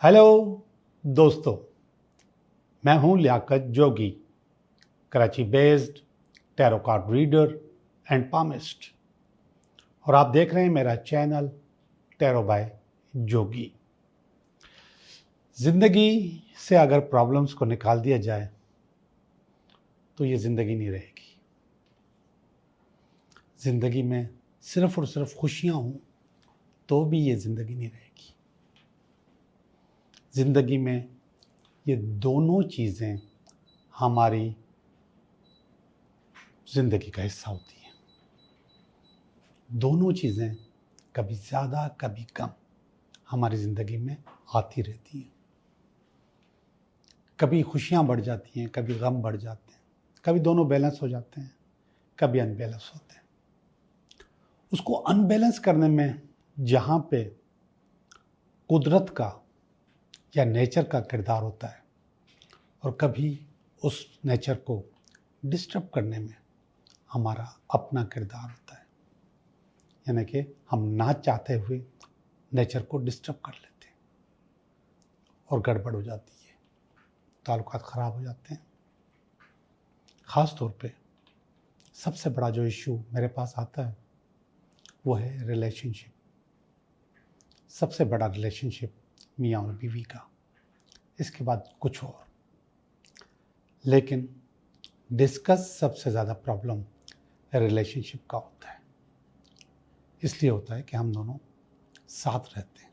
Hello दोस्तों, मैं हूं Liyaqat Jogi, Karachi based tarot card reader and palmist, और आप देख रहे हैं मेरा चैनल टैरो बाय जोगी। ज़िंदगी से अगर प्रॉब्लम्स को निकाल दिया जाए तो ये ज़िंदगी नहीं रहेगी। ज़िंदगी में सिर्फ और सिर्फ खुशियां हों तो भी ये ज़िंदगी नहीं रहेगी। ज़िंदगी में ये दोनों चीज़ें हमारी ज़िंदगी का हिस्सा होती हैं। दोनों चीज़ें कभी ज़्यादा कभी कम हमारी ज़िंदगी में आती रहती हैं। कभी खुशियाँ बढ़ जाती हैं, कभी गम बढ़ जाते हैं, कभी दोनों बैलेंस हो जाते हैं, कभी अनबैलेंस होते हैं। उसको अनबैलेंस करने में जहाँ पे कुदरत का या नेचर का किरदार होता है, और कभी उस नेचर को डिस्टर्ब करने में हमारा अपना किरदार होता है। यानी कि हम ना चाहते हुए नेचर को डिस्टर्ब कर लेते हैं और गड़बड़ हो जाती है, ताल्लुकात ख़राब हो जाते हैं। ख़ास तौर पे सबसे बड़ा जो इशू मेरे पास आता है वो है रिलेशनशिप। सबसे बड़ा रिलेशनशिप मियाँ और बीवी का, इसके बाद कुछ और। लेकिन डिस्कस सबसे ज़्यादा प्रॉब्लम रिलेशनशिप का होता है। इसलिए होता है कि हम दोनों साथ रहते हैं,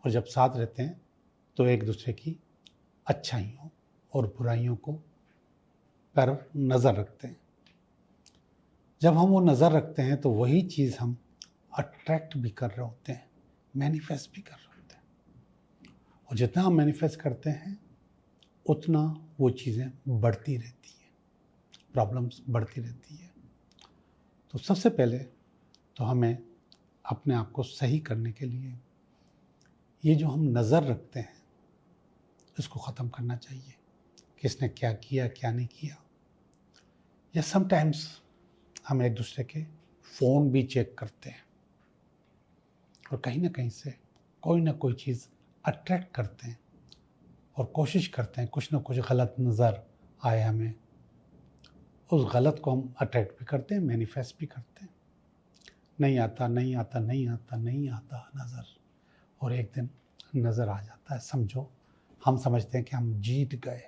और जब साथ रहते हैं तो एक दूसरे की अच्छाइयों और बुराइयों को पर नज़र रखते हैं। जब हम वो नज़र रखते हैं तो वही चीज़ हम अट्रैक्ट भी कर रहे होते हैं, मैनिफेस्ट भी कर रहे होते हैं, और जितना हम मैनिफेस्ट करते हैं उतना वो चीज़ें बढ़ती रहती हैं, प्रॉब्लम्स बढ़ती रहती है। तो सबसे पहले तो हमें अपने आप को सही करने के लिए ये जो हम नज़र रखते हैं इसको ख़त्म करना चाहिए। किसने क्या किया, क्या नहीं किया। या समटाइम्स हम एक दूसरे के फ़ोन भी चेक करते हैं और कहीं ना कहीं से कोई ना कोई चीज़ अट्रैक्ट करते हैं और कोशिश करते हैं कुछ ना कुछ गलत नज़र आए हमें। उस गलत को हम अट्रैक्ट भी करते हैं, मैनिफेस्ट भी करते हैं। नहीं आता, नहीं आता, नहीं आता, नहीं आता नज़र, और एक दिन नज़र आ जाता है। समझो हम समझते हैं कि हम जीत गए।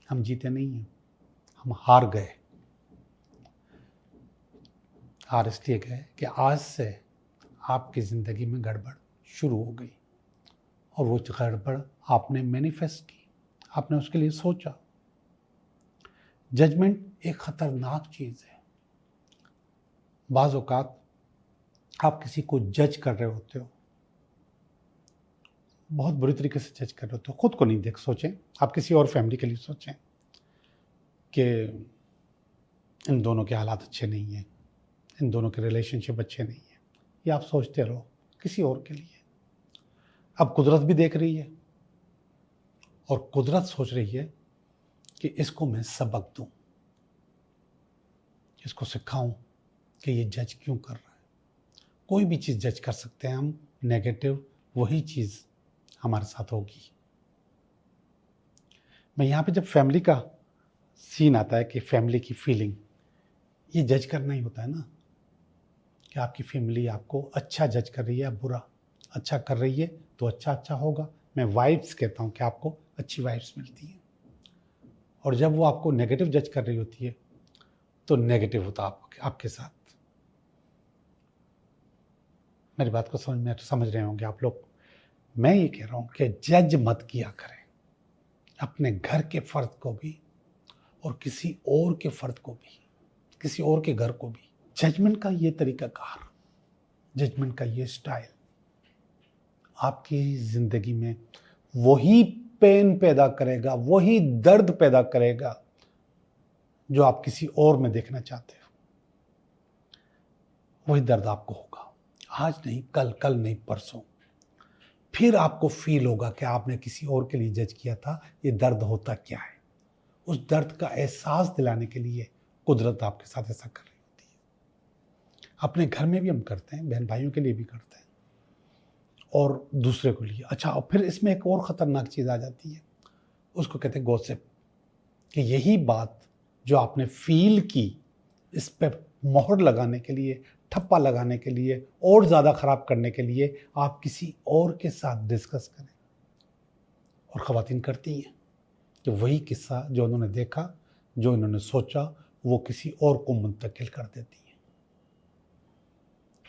हम जीते नहीं हैं, हम हार गए। हार इसलिए गए कि आज से आपकी ज़िंदगी में गड़बड़ शुरू हो गई, और वो गड़बड़ आपने मैनिफेस्ट की, आपने उसके लिए सोचा। जजमेंट एक ख़तरनाक चीज़ है। बाज़ औक़ात आप किसी को जज कर रहे होते हो, बहुत बुरी तरीके से जज कर रहे होते हो। खुद को नहीं देख सोचें, आप किसी और फैमिली के लिए सोचें कि इन दोनों के हालात अच्छे नहीं हैं, इन दोनों के रिलेशनशिप अच्छे नहीं हैं। ये आप सोचते रहो किसी और के लिए। अब कुदरत भी देख रही है, और कुदरत सोच रही है कि इसको मैं सबक दूं, इसको सिखाऊं कि ये जज क्यों कर रहा है। कोई भी चीज़ जज कर सकते हैं हम नेगेटिव, वही चीज़ हमारे साथ होगी। मैं यहाँ पे जब फैमिली का सीन आता है कि फैमिली की फीलिंग, ये जज करना ही होता है ना, कि आपकी फैमिली आपको अच्छा जज कर रही है या बुरा। अच्छा कर रही है तो अच्छा अच्छा होगा। मैं वाइब्स कहता हूँ कि आपको अच्छी वाइब्स मिलती हैं, और जब वो आपको नेगेटिव जज कर रही होती है तो नेगेटिव होता है आपके साथ। मेरी बात को समझ रहे होंगे आप लोग। मैं ये कह रहा हूँ कि जज मत किया करें अपने घर के फ़र्द को भी, और किसी और के फ़र्द को भी, किसी और के घर को भी। जजमेंट का ये तरीकाकार, जजमेंट का ये स्टाइल आपकी ज़िंदगी में वही पेन पैदा करेगा, वही दर्द पैदा करेगा जो आप किसी और में देखना चाहते हो। वही दर्द आपको होगा, आज नहीं कल, कल नहीं परसों। फिर आपको फील होगा कि आपने किसी और के लिए जज किया था, ये दर्द होता क्या है। उस दर्द का एहसास दिलाने के लिए कुदरत आपके साथ ऐसा कर रही होती है। अपने घर में भी हम करते हैं, बहन भाइयों के लिए भी करते हैं। और दूसरे को लिए। अच्छा, और फिर इसमें एक और ख़तरनाक चीज़ आ जाती है, उसको कहते हैं गॉसिप, कि यही बात जो आपने फील की, इस पे मोहर लगाने के लिए, ठप्पा लगाने के लिए, और ज़्यादा ख़राब करने के लिए आप किसी और के साथ डिस्कस करें। और ख़वातीन करती हैं कि वही किस्सा जो उन्होंने देखा, जो इन्होंने सोचा, वो किसी और को मुंतकिल कर देती हैं।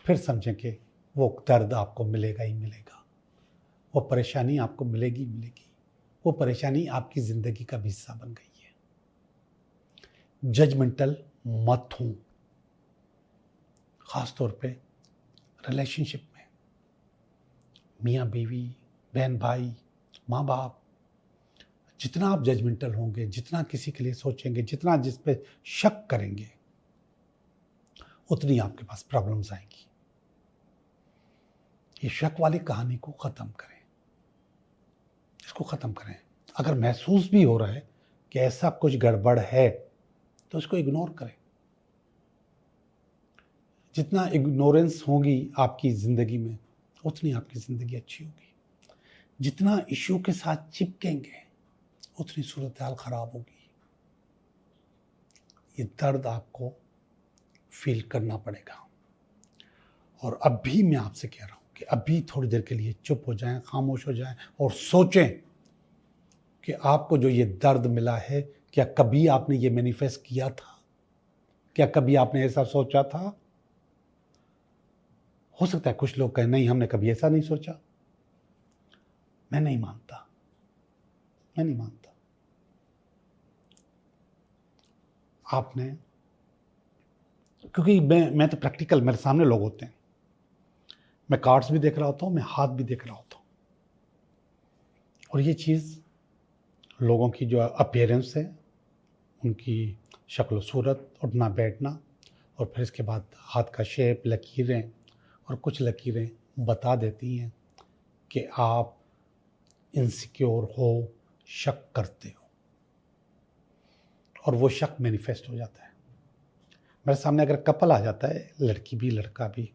फिर समझें कि वो दर्द आपको मिलेगा ही मिलेगा, वो परेशानी आपको मिलेगी ही मिलेगी, वो परेशानी आपकी ज़िंदगी का भी हिस्सा बन गई है। जजमेंटल मत हूँ, ख़ास तौर पे रिलेशनशिप में, मियाँ बीवी, बहन भाई, माँ बाप। जितना आप जजमेंटल होंगे, जितना किसी के लिए सोचेंगे, जितना जिस पे शक करेंगे, उतनी आपके पास प्रॉब्लम्स आएंगी। ये शक वाली कहानी को ख़त्म करें, इसको ख़त्म करें। अगर महसूस भी हो रहा है कि ऐसा कुछ गड़बड़ है, तो इसको इग्नोर करें। जितना इग्नोरेंस होगी आपकी ज़िंदगी में, उतनी आपकी ज़िंदगी अच्छी होगी। जितना इशू के साथ चिपकेंगे, उतनी सूरत हाल ख़राब होगी। ये दर्द आपको फील करना पड़ेगा। और अब भी मैं आपसे कह रहा हूँ कि अभी थोड़ी देर के लिए चुप हो जाएं, खामोश हो जाएं और सोचें कि आपको जो ये दर्द मिला है, क्या कभी आपने ये मैनिफेस्ट किया था? क्या कभी आपने ऐसा सोचा था? हो सकता है कुछ लोग कहें नहीं, हमने कभी ऐसा नहीं सोचा। मैं नहीं मानता, मैं नहीं मानता। आपने, क्योंकि मैं तो प्रैक्टिकल, मेरे सामने लोग होते हैं, मैं कार्ड्स भी देख रहा होता हूँ, मैं हाथ भी देख रहा होता हूँ, और ये चीज़ लोगों की जो अपीयरेंस है, उनकी शक्ल सूरत, उठना बैठना, और फिर इसके बाद हाथ का शेप, लकीरें, और कुछ लकीरें बता देती हैं कि आप इनसिक्योर हो, शक करते हो, और वो शक मैनिफेस्ट हो जाता है। मेरे सामने अगर कपल आ जाता है, लड़की भी लड़का भी,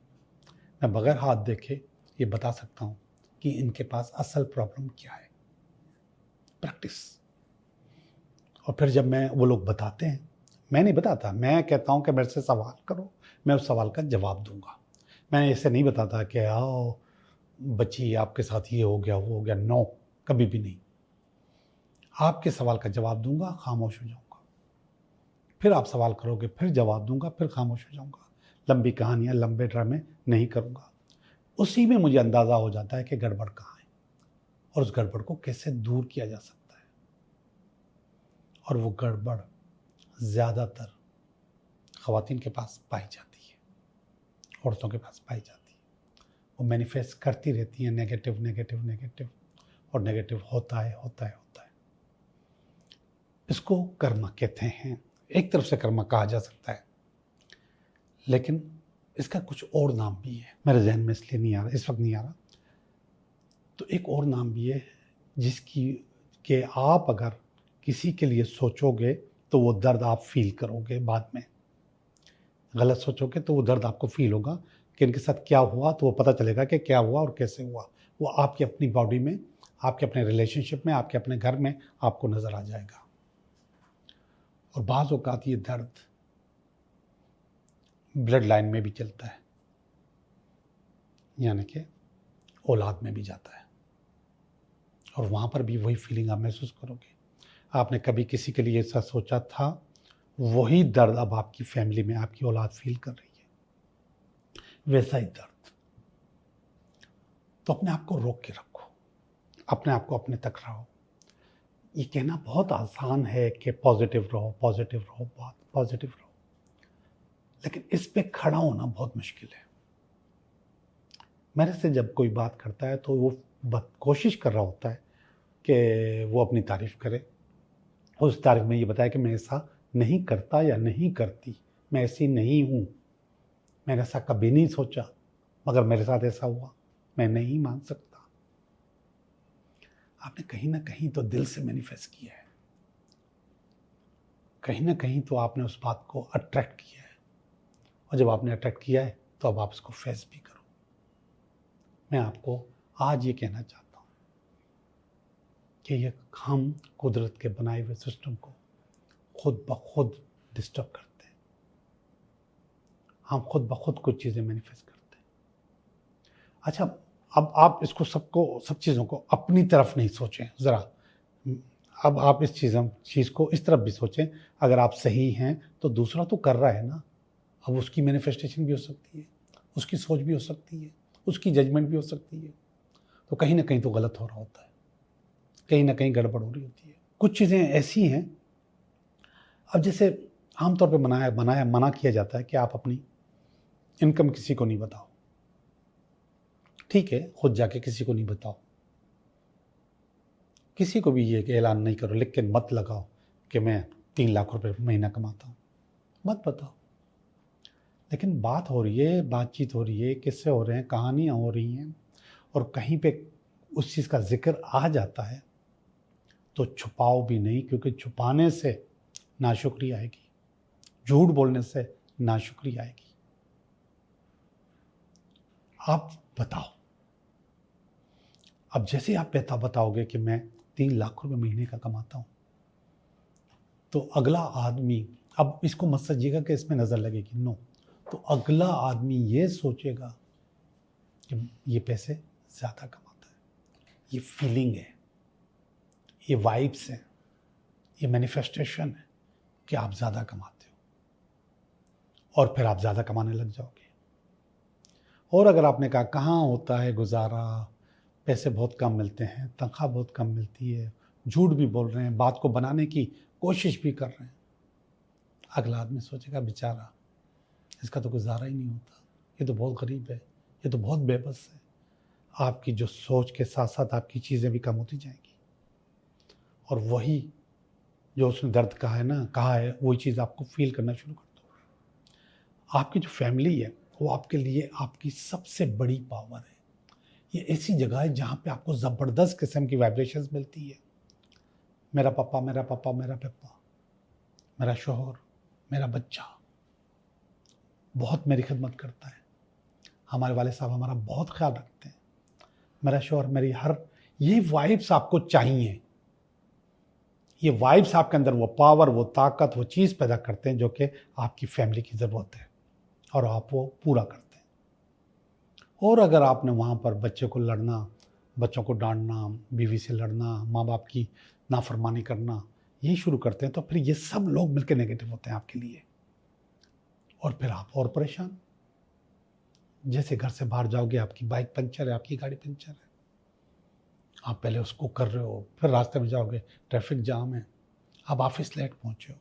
मैं बगैर हाथ देखे ये बता सकता हूँ कि इनके पास असल प्रॉब्लम क्या है। प्रैक्टिस। और फिर जब वो लोग बताते हैं, मैं नहीं बताता, मैं कहता हूँ कि मेरे से सवाल करो, मैं उस सवाल का जवाब दूंगा। मैं ऐसे नहीं बताता कि आओ बच्ची आपके साथ ये हो गया, वो हो गया। नो, कभी भी नहीं। आपके सवाल का जवाब दूंगा, खामोश हो जाऊंगा। फिर आप सवाल करोगे, फिर जवाब दूंगा, फिर खामोश हो जाऊंगा। लंबी कहानियां, लंबे ड्रामे नहीं करूंगा। उसी में मुझे अंदाज़ा हो जाता है कि गड़बड़ कहाँ है और उस गड़बड़ को कैसे दूर किया जा सकता है। और वो गड़बड़ ज़्यादातर ख़वातीन के पास पाई जाती है, औरतों के पास पाई जाती है। वो मैनिफेस्ट करती रहती हैं नेगेटिव नेगेटिव नेगेटिव, और नेगेटिव होता है होता है होता है। इसको कर्म कहते हैं। एक तरफ से कर्म कहा जा सकता है, लेकिन इसका कुछ और नाम भी है, मेरे जहन में इसलिए नहीं आ रहा, इस वक्त नहीं आ रहा। तो एक और नाम भी है जिसकी कि आप अगर किसी के लिए सोचोगे तो वो दर्द आप फील करोगे। बाद में गलत सोचोगे तो वो दर्द आपको फील होगा कि इनके साथ क्या हुआ, तो वो पता चलेगा कि क्या हुआ और कैसे हुआ। वो आपकी अपनी बॉडी में, आपके अपने रिलेशनशिप में, आपके अपने घर में आपको नज़र आ जाएगा। और बाज़ औक़ात ये दर्द ब्लड लाइन में भी चलता है, यानी कि औलाद में भी जाता है, और वहाँ पर भी वही फीलिंग आप महसूस करोगे। आपने कभी किसी के लिए ऐसा सोचा था, वही दर्द अब आपकी फैमिली में आपकी औलाद फील कर रही है, वैसा ही दर्द। तो अपने आप को रोक के रखो, अपने आप को अपने तक रहो। ये कहना बहुत आसान है कि पॉजिटिव रहो, पॉजिटिव रहो, बहुत पॉजिटिव रहो, लेकिन इस पे खड़ा होना बहुत मुश्किल है। मेरे से जब कोई बात करता है तो वो कोशिश कर रहा होता है कि वो अपनी तारीफ़ करे, उस तारीफ में ये बताया कि मैं ऐसा नहीं करता या नहीं करती, मैं ऐसी नहीं हूँ, मैंने ऐसा कभी नहीं सोचा, मगर मेरे साथ ऐसा हुआ, मैं नहीं मान सकता। आपने कहीं ना कहीं तो दिल से मैनिफेस्ट किया है, कहीं ना कहीं तो आपने उस बात को अट्रैक्ट किया है, और जब आपने अट्रैक्ट किया है तो अब आप इसको फेस भी करो। मैं आपको आज ये कहना चाहता हूँ कि ये हम कुदरत के बनाए हुए सिस्टम को खुद ब खुद डिस्टर्ब करते हैं। हम खुद ब खुद कुछ चीज़ें मैनिफेस्ट करते हैं। अच्छा, अब आप इसको सब चीज़ों को अपनी तरफ नहीं सोचें ज़रा। अब आप इस चीज़ को इस तरफ भी सोचें, अगर आप सही हैं तो दूसरा तो कर रहा है ना, अब उसकी मैनिफेस्टेशन भी हो सकती है, उसकी सोच भी हो सकती है, उसकी जजमेंट भी हो सकती है। तो कहीं ना कहीं तो गलत हो रहा होता है, कहीं ना कहीं गड़बड़ हो रही होती है। कुछ चीज़ें ऐसी हैं, अब जैसे आमतौर पे मना किया जाता है कि आप अपनी इनकम किसी को नहीं बताओ। ठीक है, खुद जाके किसी को नहीं बताओ, किसी को भी ये ऐलान नहीं करो, लिख के मत लगाओ कि मैं 3 लाख रुपए महीना कमाता हूँ, मत बताओ। लेकिन बात हो रही है, बातचीत हो रही है, किस्से हो रहे हैं, कहानियाँ हो रही हैं, और कहीं पे उस चीज़ का जिक्र आ जाता है तो छुपाओ भी नहीं, क्योंकि छुपाने से नाशुक्री आएगी, झूठ बोलने से नाशुक्री आएगी। आप बताओ। अब जैसे आप बताओगे कि मैं 3 लाख रुपए महीने का कमाता हूँ, तो अगला आदमी, अब इसको मत समझिएगा कि इसमें नज़र लगेगी, नो, तो अगला आदमी ये सोचेगा कि ये पैसे ज़्यादा कमाता है। ये फीलिंग है, ये वाइब्स हैं, ये मैनिफेस्टेशन है कि आप ज़्यादा कमाते हो, और फिर आप ज़्यादा कमाने लग जाओगे। और अगर आपने कहा कहाँ होता है गुजारा, पैसे बहुत कम मिलते हैं, तनख्वाह बहुत कम मिलती है, झूठ भी बोल रहे हैं, बात को बनाने की कोशिश भी कर रहे हैं, अगला आदमी सोचेगा बेचारा, इसका तो गुजारा ही नहीं होता, ये तो बहुत गरीब है, ये तो बहुत बेबस है। आपकी जो सोच के साथ साथ आपकी चीज़ें भी कम होती जाएंगी, और वही जो उसने दर्द कहा है वही चीज़ आपको फील करना शुरू कर दो। आपकी जो फैमिली है वो आपके लिए आपकी सबसे बड़ी पावर है। ये ऐसी जगह है जहाँ पे आपको ज़बरदस्त किस्म की वाइब्रेशंस मिलती है। मेरा पापा, मेरा पापा, मेरा पापा, मेरा शोहर, मेरा बच्चा बहुत मेरी खिदमत करता है, हमारे वाले साहब हमारा बहुत ख्याल रखते हैं, मेरा शोहर मेरी ये वाइब्स आपको चाहिए। ये वाइब्स आपके अंदर वो पावर, वो ताकत, वो चीज़ पैदा करते हैं जो कि आपकी फैमिली की ज़रूरत है, और आप वो पूरा करते हैं। और अगर आपने वहाँ पर बच्चे को लड़ना, बच्चों को डांटना, बीवी से लड़ना, माँ बाप की नाफरमानी करना, ये शुरू करते हैं, तो फिर ये सब लोग मिलकर नेगेटिव होते हैं आपके लिए, और फिर आप और परेशान। जैसे घर से बाहर जाओगे, आपकी बाइक पंचर है, आपकी गाड़ी पंचर है, आप पहले उसको कर रहे हो, फिर रास्ते में जाओगे, ट्रैफिक जाम है, अब ऑफिस लेट पहुँचे हो,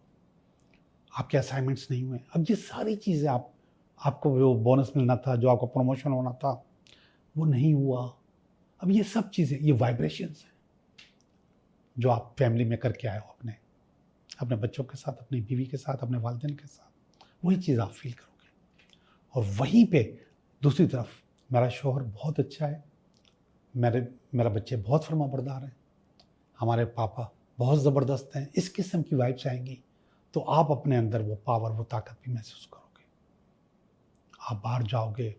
आपके असाइनमेंट्स नहीं हुए, अब ये सारी चीज़ें आपको जो बोनस मिलना था, जो आपको प्रमोशन होना था, वो नहीं हुआ। अब ये सब चीज़ें, ये वाइब्रेशंस हैं जो आप फैमिली में करके आए हो, अपने बच्चों के साथ, अपनी बीवी के साथ, अपने वालिदैन के साथ, वही चीज़ आप फील करोगे। और वहीं पे दूसरी तरफ मेरा शौहर बहुत अच्छा है, मेरा बच्चे बहुत फर्माबरदार हैं, हमारे पापा बहुत ज़बरदस्त हैं, इस किस्म की वाइब्स आएंगी, तो आप अपने अंदर वो पावर, वो ताकत भी महसूस करोगे। आप बाहर जाओगे,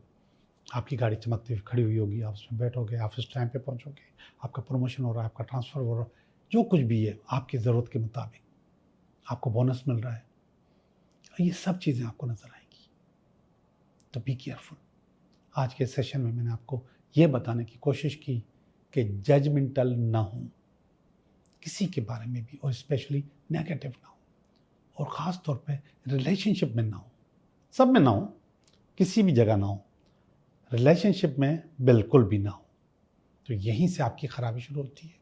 आपकी गाड़ी चमकती हुई खड़ी हुई होगी, आप उसमें बैठोगे, ऑफिस टाइम पे पहुंचोगे, आपका प्रमोशन हो रहा है, आपका ट्रांसफ़र हो रहा है, जो कुछ भी है आपकी ज़रूरत के मुताबिक आपको बोनस मिल रहा है, ये सब चीज़ें आपको नज़र आएंगी। तो बी केयरफुल। आज के सेशन में मैंने आपको ये बताने की कोशिश की कि जजमेंटल ना हो किसी के बारे में भी, और स्पेशली नेगेटिव ना हो, और ख़ास तौर पे रिलेशनशिप में ना हो, सब में ना हो, किसी भी जगह ना हो, रिलेशनशिप में बिल्कुल भी ना हो। तो यहीं से आपकी ख़राबी शुरू होती है,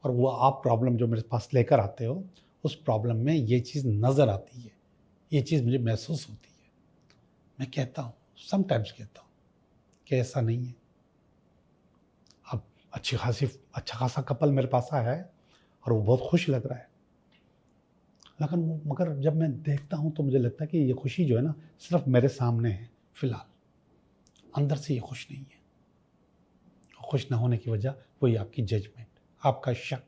और वो आप प्रॉब्लम जो मेरे पास लेकर आते हो, उस प्रॉब्लम में ये चीज़ नज़र आती है, ये चीज़ मुझे महसूस होती है। मैं कहता हूँ, समटाइम्स कहता हूँ कि ऐसा नहीं है। अब अच्छा खासा कपल मेरे पास आया है और वो बहुत खुश लग रहा है, लेकिन मगर जब मैं देखता हूँ तो मुझे लगता है कि ये खुशी जो है ना, सिर्फ मेरे सामने है फ़िलहाल, अंदर से ये खुश नहीं है। खुश ना होने की वजह वही आपकी जजमेंट, आपका शक।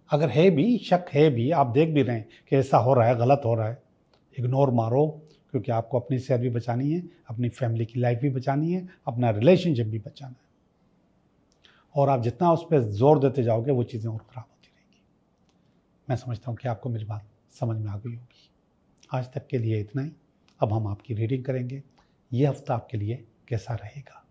अगर है भी, शक है भी, आप देख भी रहे हैं कि ऐसा हो रहा है, गलत हो रहा है, इग्नोर मारो, क्योंकि आपको अपनी सेहत भी बचानी है, अपनी फैमिली की लाइफ भी बचानी है, अपना रिलेशनशिप भी बचाना है। और आप जितना उस पर जोर देते जाओगे वो चीज़ें और ख़राब होती रहेंगी। मैं समझता हूँ कि आपको मेरी बात समझ में आ गई होगी। आज तक के लिए इतना ही। अब हम आपकी रीडिंग करेंगे। ये हफ्ता आपके लिए कैसा रहेगा।